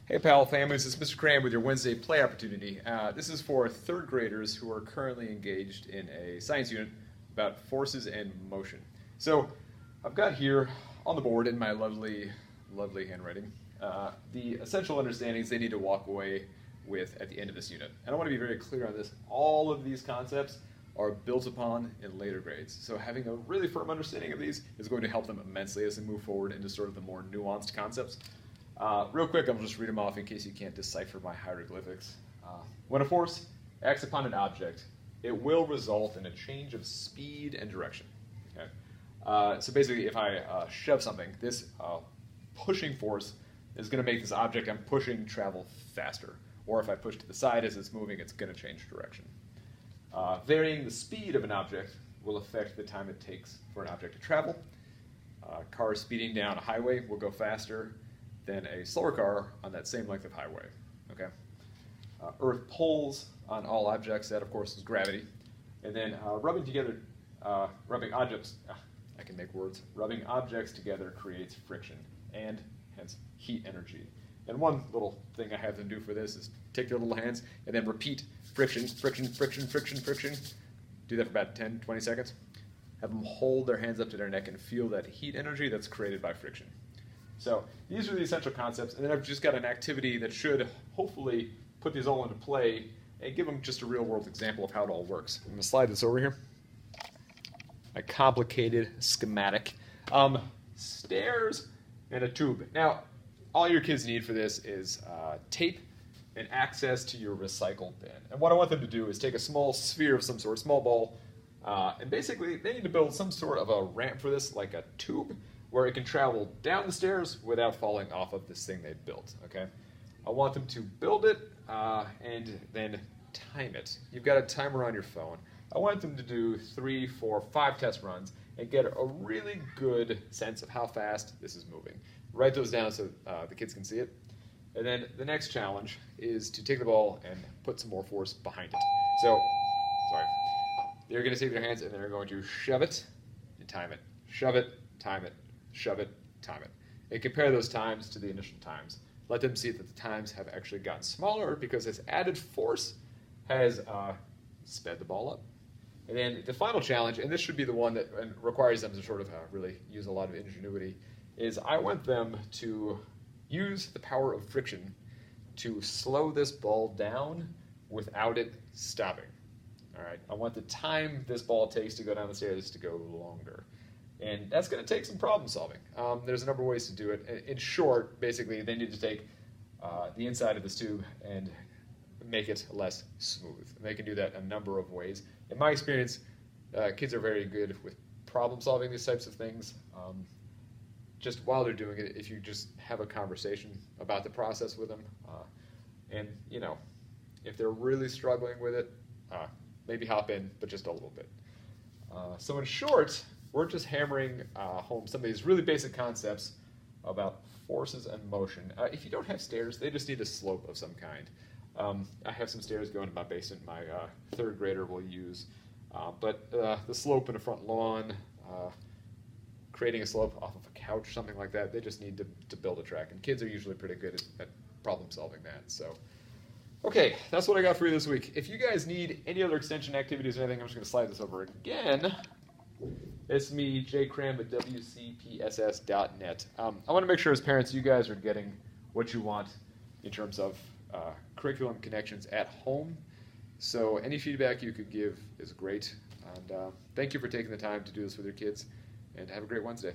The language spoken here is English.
Hey pal families, it's Mr. Kram with your Wednesday play opportunity. This is for third graders who are currently engaged in a science unit about forces and motion. So I've got here on the board in my lovely handwriting the essential understandings they need to walk away with at the end of this unit. And I want to be very clear on this. All of these concepts are built upon in later grades. So having a really firm understanding of these is going to help them immensely as they move forward into sort of the more nuanced concepts. Real quick, I'll just read them off in case you can't decipher my hieroglyphics. When a force acts upon an object, it will result in a change of speed and direction. Okay? So basically, if I shove something, this pushing force is going to make this object I'm pushing travel faster. Or if I push to the side as it's moving, it's going to change direction. Varying the speed of an object will affect the time it takes for an object to travel. Cars speeding down a highway will go faster than a slower car on that same length of highway. Okay. Earth pulls on all objects. That, of course, is gravity. And then rubbing objects. I can make words. Rubbing objects together creates friction and hence heat energy. And one little thing I have them do for this is take their little hands and then repeat friction, friction, friction, friction, friction. Do that for about 10, 20 seconds. Have them hold their hands up to their neck and feel that heat energy that's created by friction. So these are the essential concepts, and then I've just got an activity that should hopefully put these all into play and give them just a real-world example of how it all works. I'm going to slide this over here. A complicated schematic. Stairs and a tube. Now, all your kids need for this is tape and access to your recycle bin. And what I want them to do is take a small sphere of some sort, small ball, and basically they need to build some sort of a ramp for this, like a tube, where it can travel down the stairs without falling off of this thing they built, okay? I want them to build it and then time it. You've got a timer on your phone. I want them to do 3, 4, 5 test runs and get a really good sense of how fast this is moving. Write those down so the kids can see it. And then the next challenge is to take the ball and put some more force behind it. So, they're going to take their hands and they're going to shove it and time it. Shove it, time it. Shove it, time it. And compare those times to the initial times. Let them see that the times have actually gotten smaller because this added force has sped the ball up. And then the final challenge, and this should be the one that requires them to sort of really use a lot of ingenuity, is I want them to use the power of friction to slow this ball down without it stopping. All right, I want the time this ball takes to go down the stairs to go longer. And that's going to take some problem solving. There's a number of ways to do it. In short, basically, they need to take the inside of this tube and make it less smooth. And they can do that a number of ways. In my experience, kids are very good with problem solving these types of things. Just while they're doing it, if you just have a conversation about the process with them, and you know, if they're really struggling with it, maybe hop in, but just a little bit. So in short, we're just hammering home some of these really basic concepts about forces and motion. If you don't have stairs, they just need a slope of some kind. I have some stairs going to my basement my third grader will use. But the slope in a front lawn, creating a slope off of a couch, something like that, they just need to build a track. And kids are usually pretty good at problem solving that. So, okay, that's what I got for you this week. If you guys need any other extension activities or anything, I'm just going to slide this over again. It's me, J. Kram at WCPSS.net. I want to make sure as parents you guys are getting what you want in terms of curriculum connections at home. So any feedback you could give is great. And thank you for taking the time to do this with your kids. And have a great Wednesday.